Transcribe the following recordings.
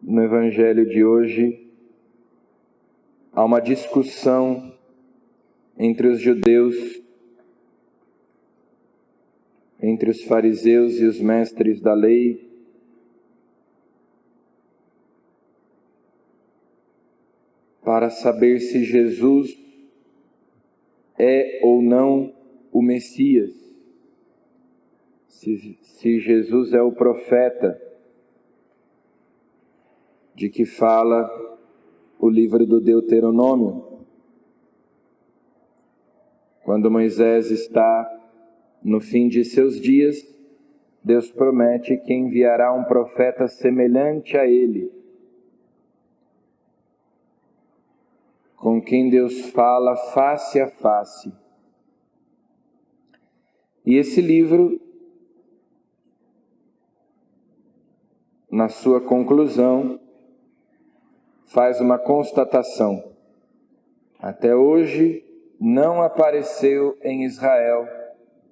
no Evangelho de hoje, há uma discussão entre os judeus, entre os fariseus e os mestres da lei, para saber se Jesus é ou não o Messias, se Jesus é o profeta de que fala o livro do Deuteronômio. Quando Moisés está no fim de seus dias, Deus promete que enviará um profeta semelhante a ele, com quem Deus fala face a face. E esse livro, na sua conclusão, faz uma constatação. Até hoje não apareceu em Israel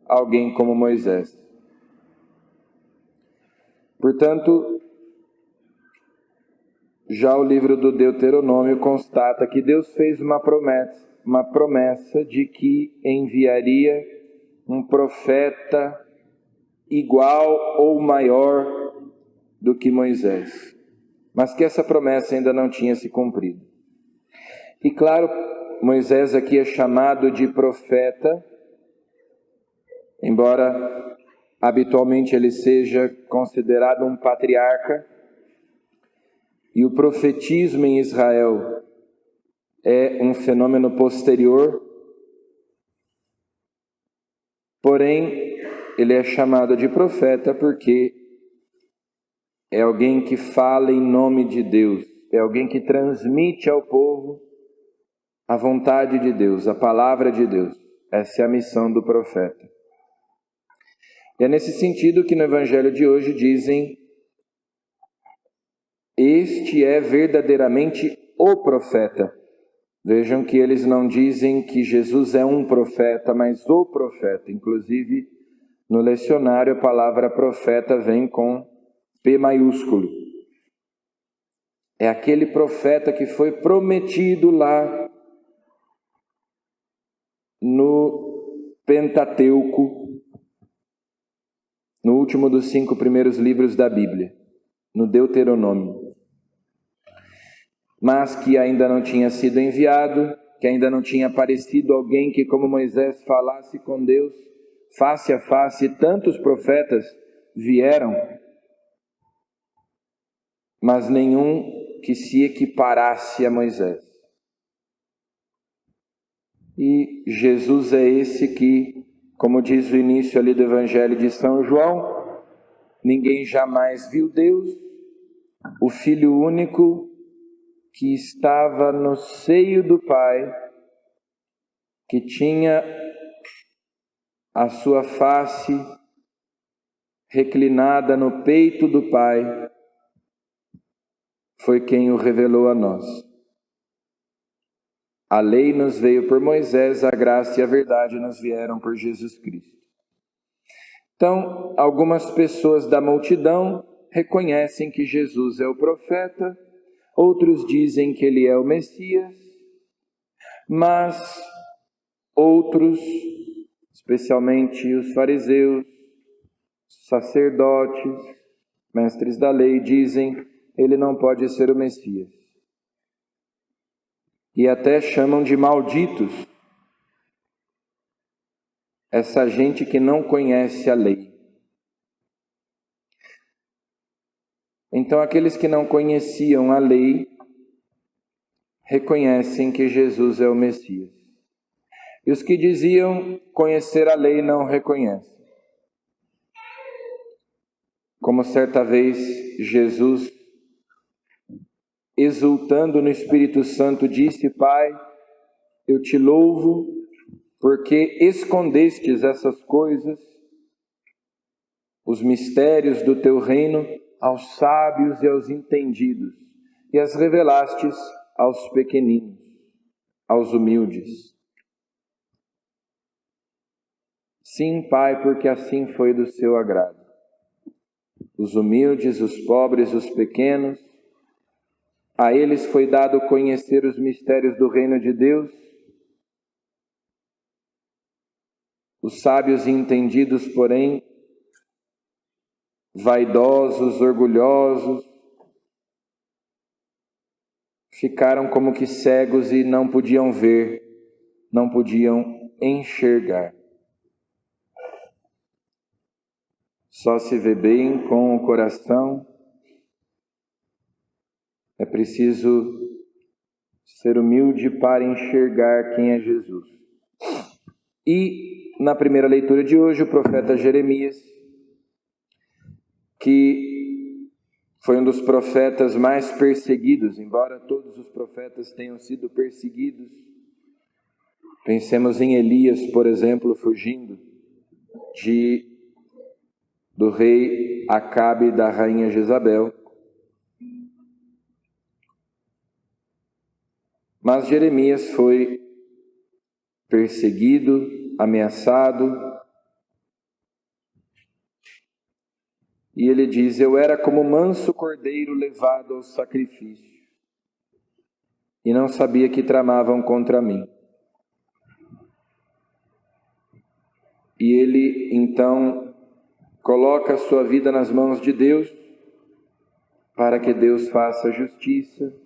alguém como Moisés. Portanto, já o livro do Deuteronômio constata que Deus fez uma promessa de que enviaria um profeta igual ou maior do que Moisés, mas que essa promessa ainda não tinha se cumprido. E claro, Moisés aqui é chamado de profeta, embora habitualmente ele seja considerado um patriarca, e o profetismo em Israel é um fenômeno posterior, porém ele é chamado de profeta porque é alguém que fala em nome de Deus, é alguém que transmite ao povo a vontade de Deus, a palavra de Deus. Essa é a missão do profeta. E é nesse sentido que no Evangelho de hoje dizem: este é verdadeiramente o profeta. Vejam que eles não dizem que Jesus é um profeta, mas o profeta. Inclusive, no lecionário, a palavra profeta vem com P maiúsculo. É aquele profeta que foi prometido lá no Pentateuco, no último dos 5 primeiros livros da Bíblia, no Deuteronômio. Mas que ainda não tinha sido enviado, que ainda não tinha aparecido alguém que, como Moisés, falasse com Deus face a face. Tantos profetas vieram, mas nenhum que se equiparasse a Moisés. E Jesus é esse que, como diz o início ali do Evangelho de São João, ninguém jamais viu Deus, o Filho único que estava no seio do Pai, que tinha a sua face reclinada no peito do Pai, foi quem o revelou a nós. A lei nos veio por Moisés, a graça e a verdade nos vieram por Jesus Cristo. Então, algumas pessoas da multidão reconhecem que Jesus é o profeta, outros dizem que ele é o Messias, mas outros, especialmente os fariseus, sacerdotes, mestres da lei, dizem que ele não pode ser o Messias. E até chamam de malditos essa gente que não conhece a lei. Então, aqueles que não conheciam a lei reconhecem que Jesus é o Messias. E os que diziam conhecer a lei não reconhecem. Como certa vez Jesus, exultando no Espírito Santo, disse: Pai, eu te louvo porque escondestes essas coisas, os mistérios do teu reino, aos sábios e aos entendidos, e as revelastes aos pequeninos, aos humildes. Sim, Pai, porque assim foi do seu agrado. Os humildes, os pobres, os pequenos, A eles foi dado conhecer os mistérios do reino de Deus. Os sábios e entendidos, porém, vaidosos, orgulhosos, ficaram como que cegos e não podiam ver, não podiam enxergar. Só se vê bem com o coração. É preciso ser humilde para enxergar quem é Jesus. E na primeira leitura de hoje, o profeta Jeremias, que foi um dos profetas mais perseguidos, embora todos os profetas tenham sido perseguidos. Pensemos em Elias, por exemplo, fugindo do rei Acabe e da rainha Jezabel. Mas Jeremias foi perseguido, ameaçado, e ele diz: eu era como manso cordeiro levado ao sacrifício, e não sabia que tramavam contra mim. E ele, então, coloca a sua vida nas mãos de Deus, para que Deus faça justiça.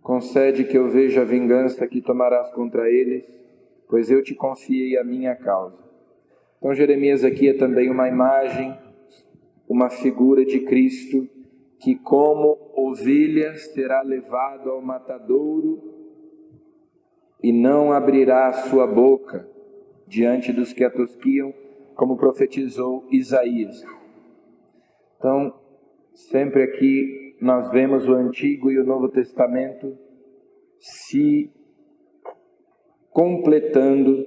Concede que eu veja a vingança que tomarás contra eles, pois eu te confiei a minha causa. Então Jeremias aqui é também uma imagem, uma figura de Cristo, que como ovelha será levado ao matadouro e não abrirá a sua boca diante dos que a tosquiam, como profetizou Isaías. Então, sempre aqui nós vemos o Antigo e o Novo Testamento se completando,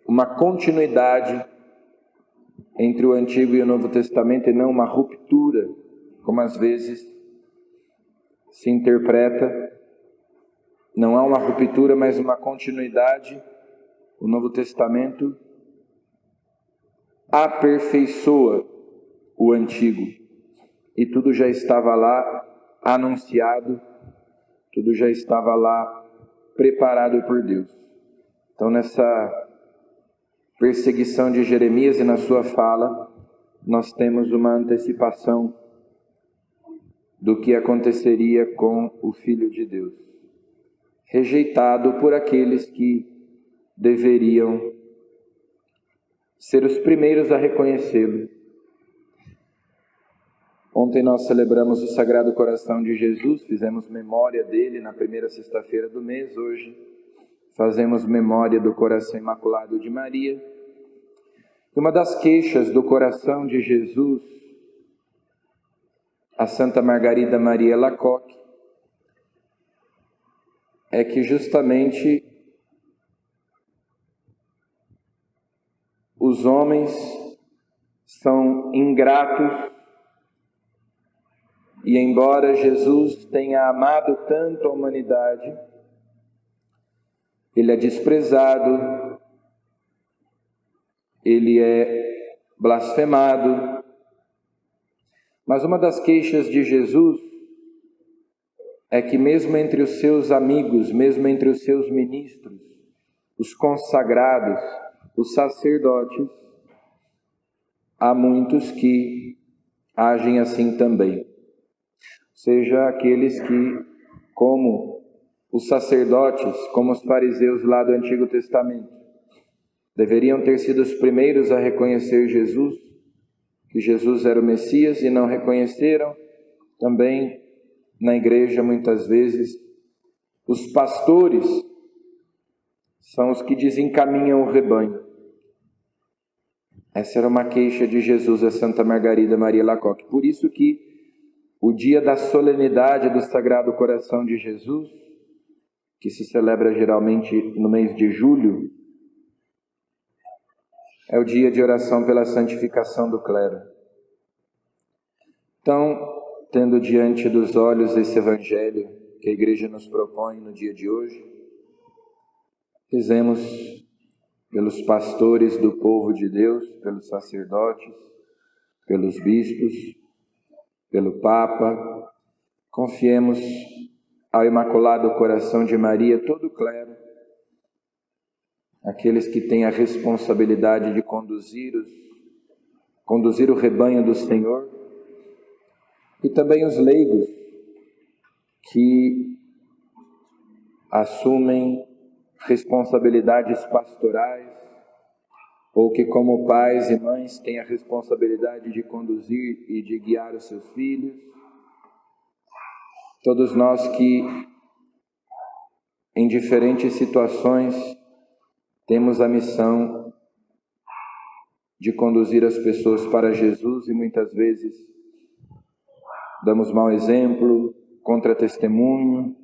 uma continuidade entre o Antigo e o Novo Testamento e não uma ruptura, como às vezes se interpreta. Não há uma ruptura, mas uma continuidade. O Novo Testamento aperfeiçoa o Antigo, e tudo já estava lá anunciado, tudo já estava lá preparado por Deus. Então, nessa perseguição de Jeremias e na sua fala, nós temos uma antecipação do que aconteceria com o Filho de Deus, rejeitado por aqueles que deveriam ser os primeiros a reconhecê-lo. Ontem nós celebramos o Sagrado Coração de Jesus, fizemos memória dele na primeira sexta-feira do mês. Hoje fazemos memória do Coração Imaculado de Maria. Uma das queixas do coração de Jesus, a Santa Margarida Maria Alacoque, é que justamente os homens são ingratos, e embora Jesus tenha amado tanto a humanidade, ele é desprezado, ele é blasfemado. Mas uma das queixas de Jesus é que mesmo entre os seus amigos, mesmo entre os seus ministros, os consagrados, os sacerdotes, há muitos que agem assim também. Seja aqueles que, como os sacerdotes, como os fariseus lá do Antigo Testamento, deveriam ter sido os primeiros a reconhecer Jesus, que Jesus era o Messias, e não reconheceram. Também na igreja, muitas vezes, os pastores são os que desencaminham o rebanho. Essa era uma queixa de Jesus a Santa Margarida Maria Alacoque. Por isso que o dia da solenidade do Sagrado Coração de Jesus, que se celebra geralmente no mês de julho, é o dia de oração pela santificação do clero. Então, tendo diante dos olhos esse Evangelho que a Igreja nos propõe no dia de hoje, rezemos pelos pastores do povo de Deus, pelos sacerdotes, pelos bispos, pelo Papa, confiemos ao Imaculado Coração de Maria todo o clero, aqueles que têm a responsabilidade de conduzir o rebanho do Senhor, e também os leigos que assumem responsabilidades pastorais, ou que como pais e mães têm a responsabilidade de conduzir e de guiar os seus filhos. Todos nós que, em diferentes situações, temos a missão de conduzir as pessoas para Jesus e muitas vezes damos mau exemplo, contra-testemunho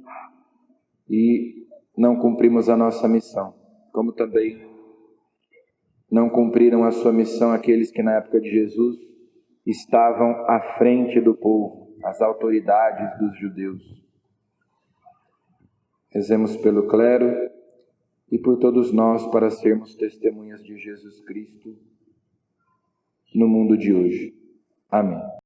e não cumprimos a nossa missão, como também não cumpriram a sua missão aqueles que na época de Jesus estavam à frente do povo, as autoridades dos judeus. Rezemos pelo clero e por todos nós para sermos testemunhas de Jesus Cristo no mundo de hoje. Amém.